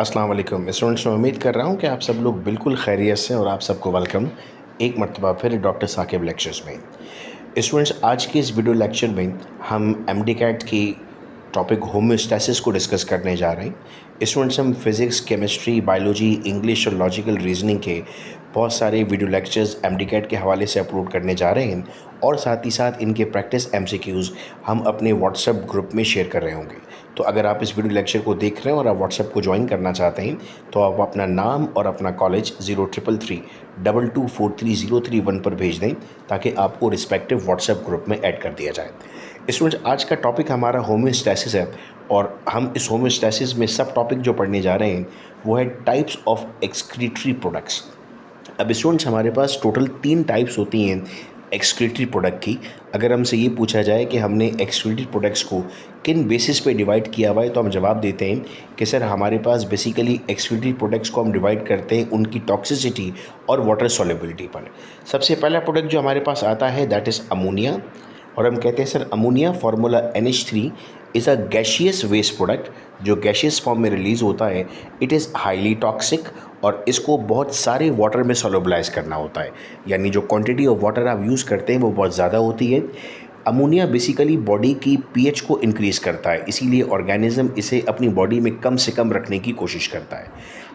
अस्सलाम वालेकुम स्टूडेंट्स, मैं उम्मीद कर रहा हूँ कि आप सब लोग बिल्कुल खैरियत से और आप सबको वेलकम एक मरतबा फिर डॉक्टर साकिब लेक्चर्स में। स्टूडेंट्स, आज के इस वीडियो लेक्चर में हम एमडी कैट की टॉपिक होम्योस्टैसिस को डिस्कस करने जा रहे हैं। स्टूडेंट्स, हम फिज़िक्स, केमिस्ट्री, बायोलॉजी, इंग्लिश और लॉजिकल रीजनिंग के बहुत सारे वीडियो लेक्चर्स एमडी कैट के हवाले से अपलोड करने जा रहे हैं और साथ ही साथ इनके प्रैक्टिस एमसीक्यूज़ हम अपने व्हाट्सएप ग्रुप में शेयर कर रहे होंगे। तो अगर आप इस वीडियो लेक्चर को देख रहे हैं और आप व्हाट्सएप को ज्वाइन करना चाहते हैं तो आप अपना नाम और अपना कॉलेज 0333224301 पर भेज दें ताकि आपको रिस्पेक्टिव व्हाट्सएप ग्रुप में ऐड कर दिया जाए। स्टूडेंट्स, आज का टॉपिक हमारा होम्योस्टैसिस है और हम इस होम्योस्टैसिस में सब टॉपिक जो पढ़ने जा रहे हैं वो है टाइप्स ऑफ एक्सक्रीटरी प्रोडक्ट्स। अब स्टूडेंट्स, हमारे पास टोटल 3 टाइप्स होती हैं एक्सक्रीटरी प्रोडक्ट की। अगर हमसे ये पूछा जाए कि हमने एक्सक्रीटरी प्रोडक्ट्स को किन बेसिस पे डिवाइड किया हुआ है तो हम जवाब देते हैं कि सर हमारे पास बेसिकली एक्सक्रीटरी प्रोडक्ट्स को हम डिवाइड करते हैं उनकी टॉक्सिसिटी और वाटर सॉल्युबिलिटी पर। सबसे पहला प्रोडक्ट जो हमारे पास आता है दैट इज़ अमोनिया, और हम कहते हैं sir ammonia formula NH3 is a gaseous waste product जो गैशियस फॉर्म में रिलीज़ होता है। इट इज़ हाईली टॉक्सिक और इसको बहुत सारे वाटर में सोलुबलाइज करना होता है, यानी जो क्वांटिटी ऑफ वाटर आप यूज़ करते हैं वो बहुत ज़्यादा होती है। अमोनिया बेसिकली बॉडी की पीएच को इंक्रीज़ करता है, इसीलिए ऑर्गेनिज्म इसे अपनी बॉडी में कम से कम रखने की कोशिश करता है।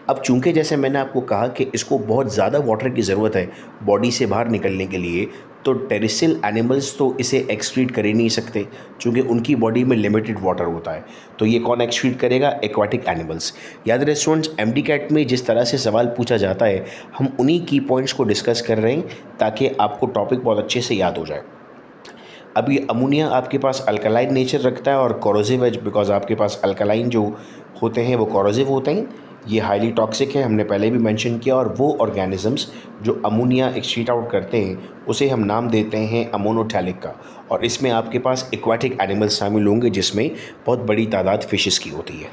अब चूंकि जैसे मैंने आपको कहा कि इसको बहुत ज़्यादा वाटर की ज़रूरत है बॉडी से बाहर निकलने के लिए, तो टेरेस्ट्रियल एनिमल्स तो इसे एक्सक्रीट कर ही नहीं सकते क्योंकि उनकी बॉडी में लिमिटेड वाटर होता है। तो ये कौन एक्सक्रीट करेगा? Aquatic animals. याद रहे स्टूडेंट्स, एमडी कैट में जिस तरह से सवाल पूछा जाता है हम उन्हीं की पॉइंट्स को डिस्कस कर रहे हैं ताकि आपको टॉपिक बहुत अच्छे से याद हो जाए। अब ये अमोनिया आपके पास अल्कलाइन नेचर रखता है और कोरोसिव है, बिकॉज आपके पास अल्कलाइन जो होते हैं वो कोरोसिव होते हैं। ये हाईली टॉक्सिक है, हमने पहले भी मेंशन किया, और वो ऑर्गेनिजम्स जो अमोनिया एक्सक्रीट आउट करते हैं उसे हम नाम देते हैं अमोनोथैलिक का। और इसमें आपके पास एक्वाटिक एनिमल्स शामिल होंगे जिसमें बहुत बड़ी तादाद फिशेस की होती है।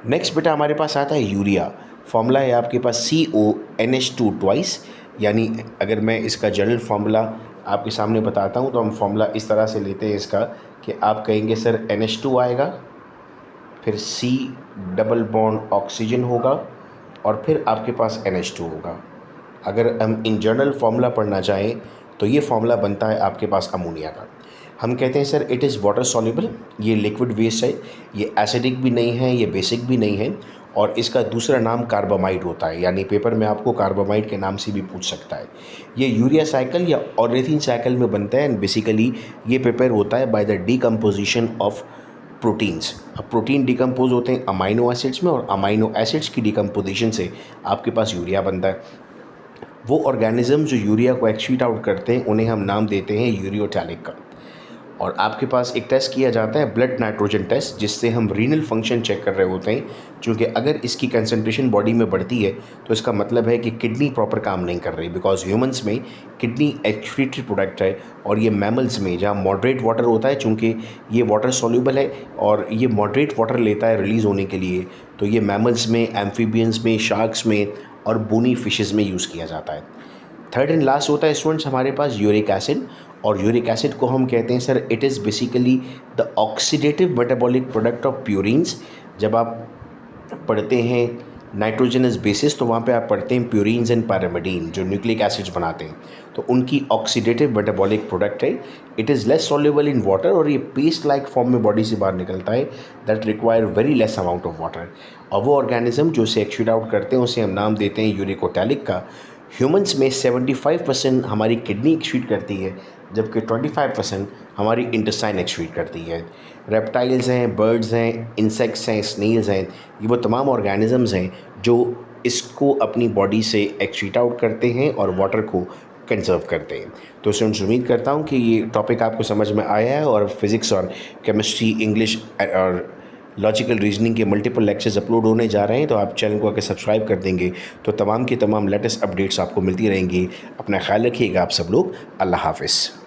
नेक्स्ट बेटा हमारे पास आता है यूरिया। फॉर्मूला है आपके पास CONH2 ट्वाइस, यानी अगर मैं इसका जनरल फार्मूला आपके सामने बताता हूँ तो हम फार्मूला इस तरह से लेते हैं इसका कि आप कहेंगे सर NH2 आएगा, फिर C डबल बॉन्ड ऑक्सीजन होगा और फिर आपके पास NH2 होगा। अगर हम इन जनरल फार्मूला पढ़ना चाहें तो ये फार्मूला बनता है आपके पास अमोनिया का। हम कहते हैं sir it is water soluble, ये लिक्विड वेस्ट है, ये एसिडिक भी नहीं है, ये बेसिक भी नहीं है, और इसका दूसरा नाम कार्बामाइड होता है, यानी पेपर में आपको कार्बामाइड के नाम से भी पूछ सकता है। ये यूरिया साइकिल या ऑरेथिन साइकिल में बनता है एंड बेसिकली ये प्रिपेयर होता है by the decomposition of proteins. अब प्रोटीन डिकम्पोज होते हैं अमाइनो एसिड्स में और अमाइनो एसिड्स की डिकम्पोजिशन से आपके पास यूरिया बनता है। वो ऑर्गेनिज्म जो यूरिया को एक्सक्रीट आउट करते हैं उन्हें हम नाम देते हैं यूरियोटैलिक का। और आपके पास एक टेस्ट किया जाता है ब्लड नाइट्रोजन टेस्ट, जिससे हम रीनल फंक्शन चेक कर रहे होते हैं, क्योंकि अगर इसकी कंसंट्रेशन बॉडी में बढ़ती है तो इसका मतलब है कि किडनी प्रॉपर काम नहीं कर रही, बिकॉज ह्यूमंस में किडनी एक्सक्रीटरी प्रोडक्ट है और ये मैमल्स में जहाँ मॉडरेट वाटर होता है, चूँकि ये वाटर सॉल्यूबल है और ये मॉडरेट वाटर लेता है रिलीज़ होने के लिए, तो ये मैमल्स में, एम्फीबियंस में, शार्क्स में और बोनी फिशेज़ में यूज़ किया जाता है। थर्ड एंड लास्ट होता है स्टूडेंट्स हमारे पास यूरिक एसिड, और यूरिक एसिड को हम कहते हैं sir it is basically the oxidative metabolic product of purines. जब आप पढ़ते हैं नाइट्रोजनस बेसिस तो वहाँ पे आप पढ़ते हैं प्यूरिन्स एंड पैरामिडीन जो न्यूक्लिक एसिड्स बनाते हैं, तो उनकी ऑक्सीडेटिव मेटाबॉलिक प्रोडक्ट है। It is less soluble in water और ये पेस्ट लाइक फॉर्म में बॉडी से बाहर निकलता है that require very less amount of water. और वो ऑर्गेनिज्म जो इसे एक्सक्रीट आउट करते हैं उसे हम नाम देते हैं यूरिकोटैलिक का। ह्यूमंस में 75% हमारी किडनी एक्सक्रीट करती है जबकि 25% हमारी इंटेस्टाइन एक्सक्रीट करती है। रेप्टाइल्स हैं, बर्ड्स हैं, इंसेक्ट्स हैं, स्नेल्स हैं, ये वो तमाम ऑर्गेनिजम्स हैं जो इसको अपनी बॉडी से एक्सक्रीट आउट करते हैं और वाटर को कंजर्व करते हैं। तो स्टूडेंट्स, उम्मीद करता हूँ कि ये टॉपिक आपको समझ में आया है और फिज़िक्स और केमिस्ट्री, इंग्लिश और लॉजिकल रीजनिंग के मल्टीपल लेक्चर्स अपलोड होने जा रहे हैं, तो आप चैनल को अगर सब्सक्राइब कर देंगे तो तमाम की तमाम लेटेस्ट अपडेट्स आपको मिलती रहेंगी। अपना ख्याल रखिएगा आप सब लोग। अल्लाह हाफ़िज़।